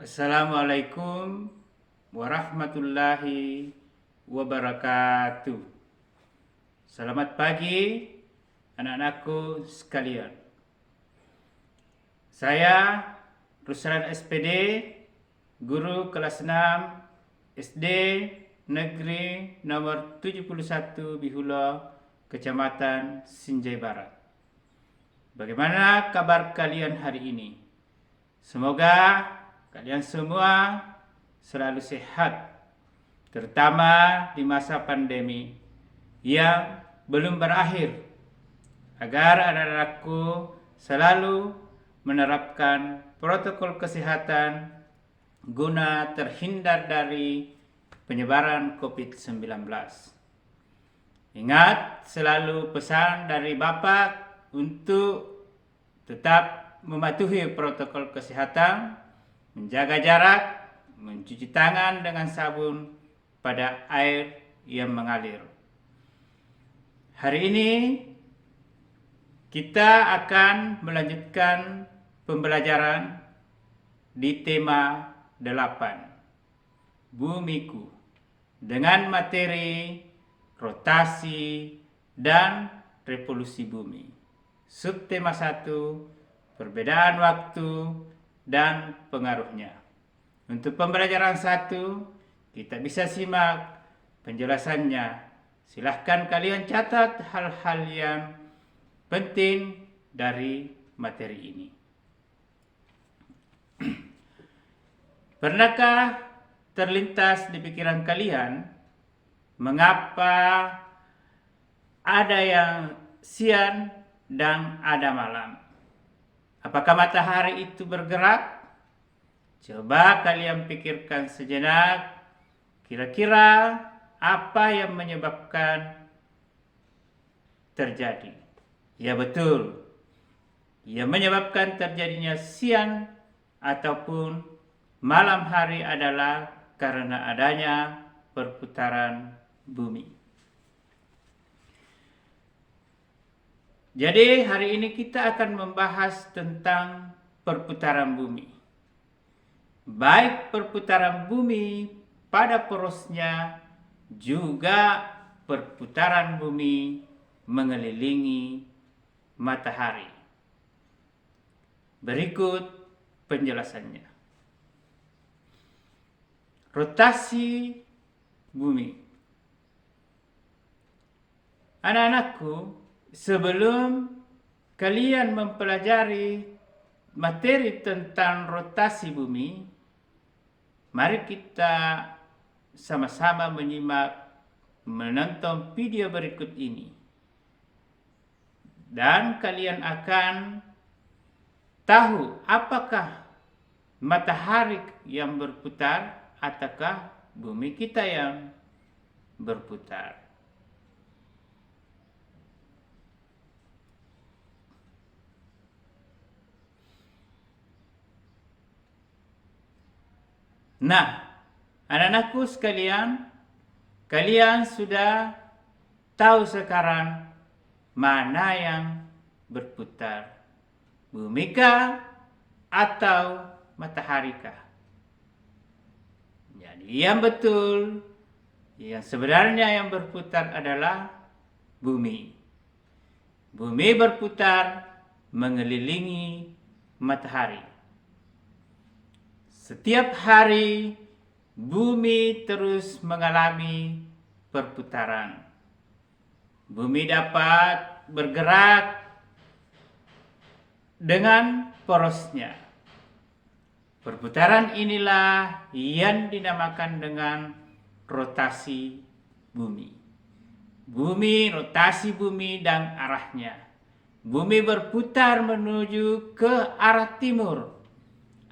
Assalamualaikum warahmatullahi wabarakatuh. Selamat pagi anak-anakku sekalian. Saya Ruslan SPD, guru kelas 6 SD Negeri nomor 71 Bihula, Kecamatan Sinjai Barat. Bagaimana kabar kalian hari ini? Semoga kalian semua selalu sehat, terutama di masa pandemi yang belum berakhir, agar anak-anakku selalu menerapkan protokol kesehatan guna terhindar dari penyebaran COVID-19. Ingat selalu pesan dari Bapak untuk tetap mematuhi protokol kesehatan, menjaga jarak, mencuci tangan dengan sabun pada air yang mengalir. Hari ini kita akan melanjutkan pembelajaran di tema 8, Bumiku, dengan materi rotasi dan revolusi bumi. Subtema 1, perbedaan waktu dan pengaruhnya. Untuk pembelajaran 1, kita bisa simak penjelasannya. Silahkan kalian catat hal-hal yang penting dari materi ini. Pernahkah terlintas di pikiran kalian mengapa ada yang siang dan ada malam? Apakah matahari itu bergerak? Coba kalian pikirkan sejenak. Kira-kira apa yang menyebabkan terjadi? Ya betul. Yang menyebabkan terjadinya siang ataupun malam hari adalah karena adanya perputaran bumi. Jadi hari ini kita akan membahas tentang perputaran bumi. Baik perputaran bumi pada porosnya, juga perputaran bumi mengelilingi matahari. Berikut penjelasannya. Rotasi bumi. Anak-anakku, sebelum kalian mempelajari materi tentang rotasi bumi, mari kita sama-sama menonton video berikut ini. Dan kalian akan tahu apakah matahari yang berputar ataukah bumi kita yang berputar. Nah, anak-anakku sekalian, kalian sudah tahu sekarang mana yang berputar, bumikah atau mataharikah? Jadi yang betul, yang sebenarnya yang berputar adalah bumi. Bumi berputar mengelilingi matahari. Setiap hari bumi terus mengalami perputaran. Bumi dapat bergerak dengan porosnya. Perputaran inilah yang dinamakan dengan rotasi bumi. Rotasi bumi dan arahnya. Bumi berputar menuju ke arah timur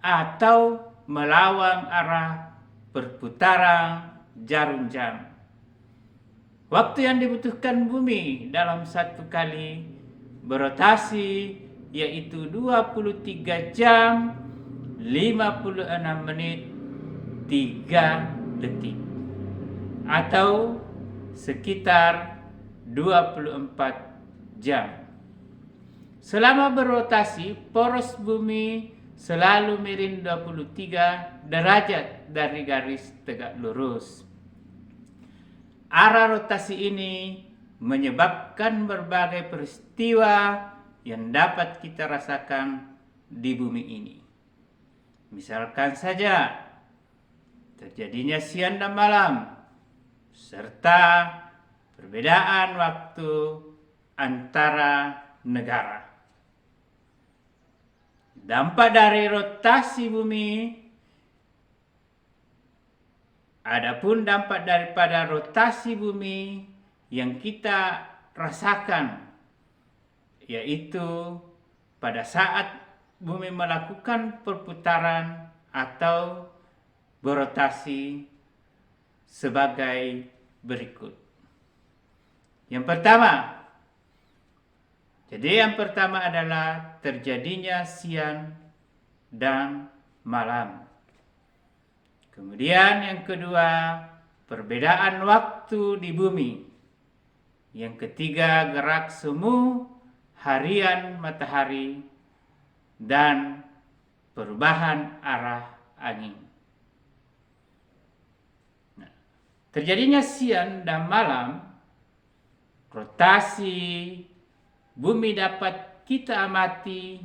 atau melawan arah perputaran jarum jam. Waktu yang dibutuhkan bumi dalam satu kali berotasi yaitu 23 jam 56 menit 3 detik atau sekitar 24 jam. Selama berotasi, poros bumi selalu miring 23 derajat dari garis tegak lurus. Arah rotasi ini menyebabkan berbagai peristiwa yang dapat kita rasakan di bumi ini. Misalkan saja terjadinya siang dan malam, serta perbedaan waktu antara negara. Dampak dari rotasi bumi, adapun dampak daripada rotasi bumi yang kita rasakan, yaitu pada saat bumi melakukan perputaran atau berotasi sebagai berikut. Yang pertama adalah terjadinya siang dan malam. Kemudian yang kedua, perbedaan waktu di bumi. Yang ketiga, gerak semu harian matahari dan perubahan arah angin. Terjadinya siang dan malam, rotasi bumi dapat kita amati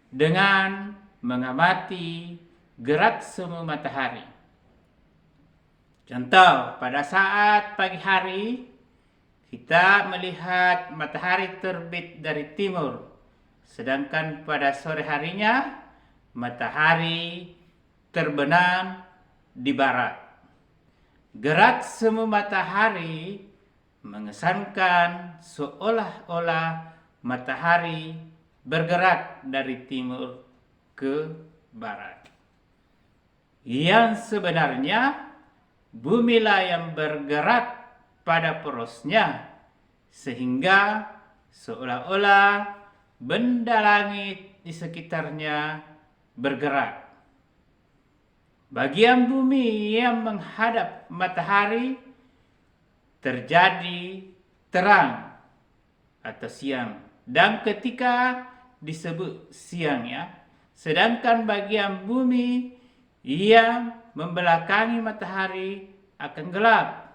dengan mengamati gerak semu matahari. Contoh, pada saat pagi hari kita melihat matahari terbit dari timur, sedangkan pada sore harinya matahari terbenam di barat. Gerak semu matahari mengesankan seolah-olah matahari bergerak dari timur ke barat. Yang sebenarnya bumilah yang bergerak pada porosnya, sehingga seolah-olah benda langit di sekitarnya bergerak. Bagian bumi yang menghadap matahari terjadi terang atau siang, dan ketika disebut siang ya. Sedangkan bagian bumi yang membelakangi matahari akan gelap,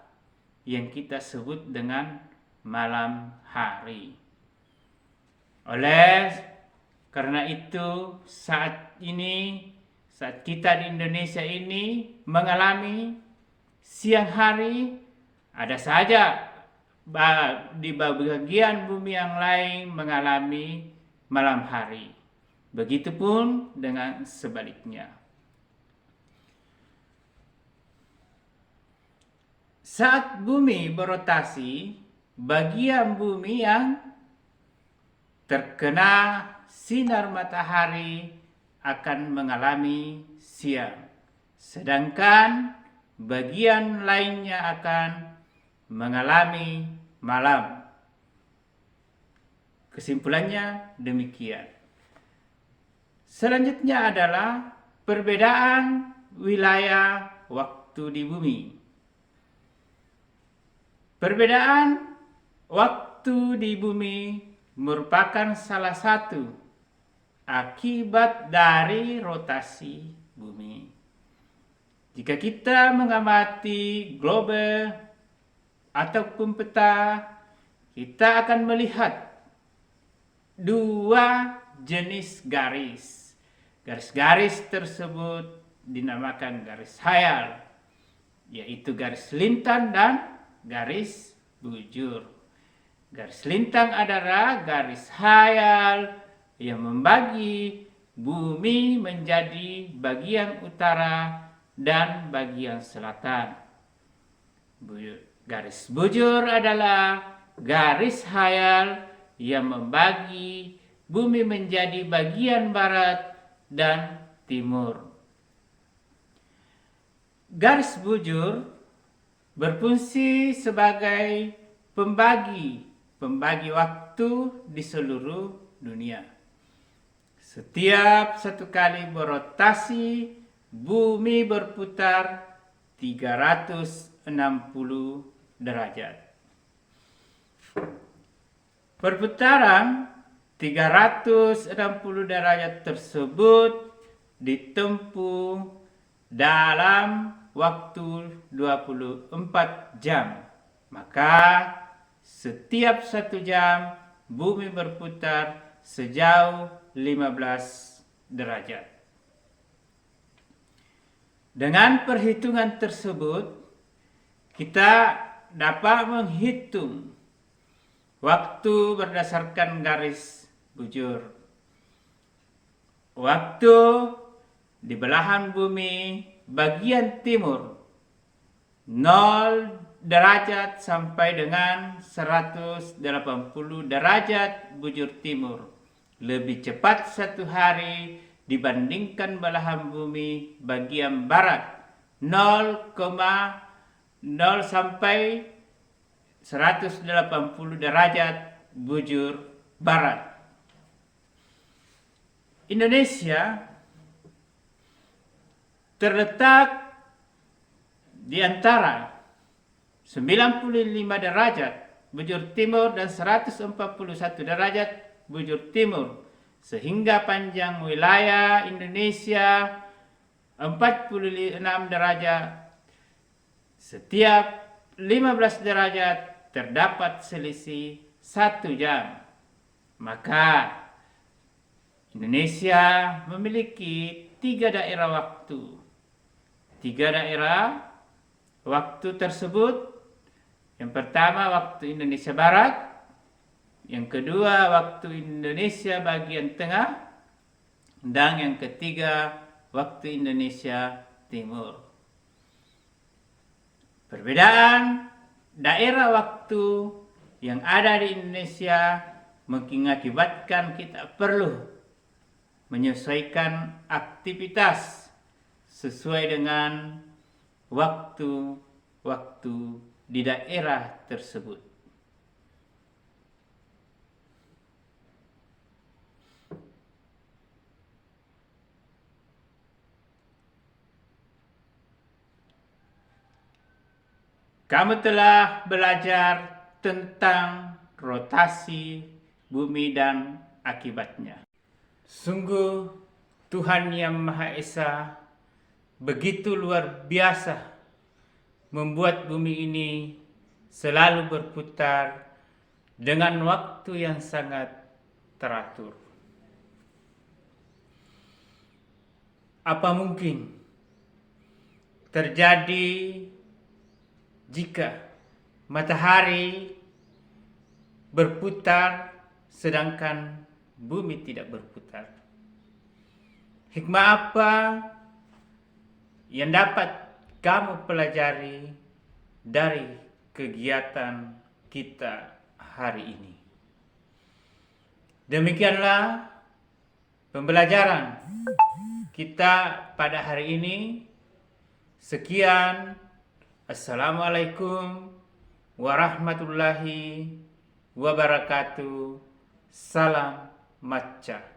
yang kita sebut dengan malam hari. Oleh karena itu, saat kita di Indonesia ini mengalami siang hari, ada saja di bagian bumi yang lain mengalami malam hari. Begitupun dengan sebaliknya. Saat bumi berotasi, bagian bumi yang terkena sinar matahari akan mengalami siang, sedangkan bagian lainnya akan mengalami malam. Kesimpulannya demikian. Selanjutnya adalah perbedaan wilayah waktu di bumi. Perbedaan waktu di bumi merupakan salah satu akibat dari rotasi bumi. Jika kita mengamati globe ataupun peta, kita akan melihat dua jenis garis. Garis-garis tersebut dinamakan garis khayal, yaitu garis lintang dan garis bujur. Garis lintang adalah garis khayal yang membagi bumi menjadi bagian utara dan bagian selatan. Garis bujur adalah garis khayal yang membagi bumi menjadi bagian barat dan timur. Garis bujur berfungsi sebagai pembagi waktu di seluruh dunia. Setiap satu kali berotasi, bumi berputar 360 derajat. Perputaran 360 derajat tersebut ditempuh dalam waktu 24 jam. Maka setiap 1 jam bumi berputar sejauh 15 derajat. Dengan perhitungan tersebut, kita dapat menghitung waktu berdasarkan garis bujur. Waktu di belahan bumi bagian timur 0 derajat sampai dengan 180 derajat bujur timur. Lebih cepat 1 hari dibandingkan belahan bumi bagian barat 0,0 sampai 180 derajat bujur barat. Indonesia terletak di antara 95 derajat bujur timur dan 141 derajat bujur timur, sehingga panjang wilayah Indonesia 46 derajat. Setiap 15 derajat terdapat selisih 1 jam. Maka Indonesia memiliki 3 daerah waktu. 3 daerah waktu tersebut, yang pertama waktu Indonesia Barat, yang kedua waktu Indonesia bagian tengah, dan yang ketiga waktu Indonesia Timur. Perbedaan daerah waktu yang ada di Indonesia mengakibatkan kita perlu menyesuaikan aktivitas sesuai dengan waktu-waktu di daerah tersebut. Kamu telah belajar tentang rotasi bumi dan akibatnya. Sungguh Tuhan Yang Maha Esa begitu luar biasa membuat bumi ini selalu berputar dengan waktu yang sangat teratur. Apa mungkin terjadi jika matahari berputar sedangkan bumi tidak berputar? Hikmah apa yang dapat kamu pelajari dari kegiatan kita hari ini? Demikianlah pembelajaran kita pada hari ini. Sekian. Assalamualaikum warahmatullahi wabarakatuh. Salam Matcha.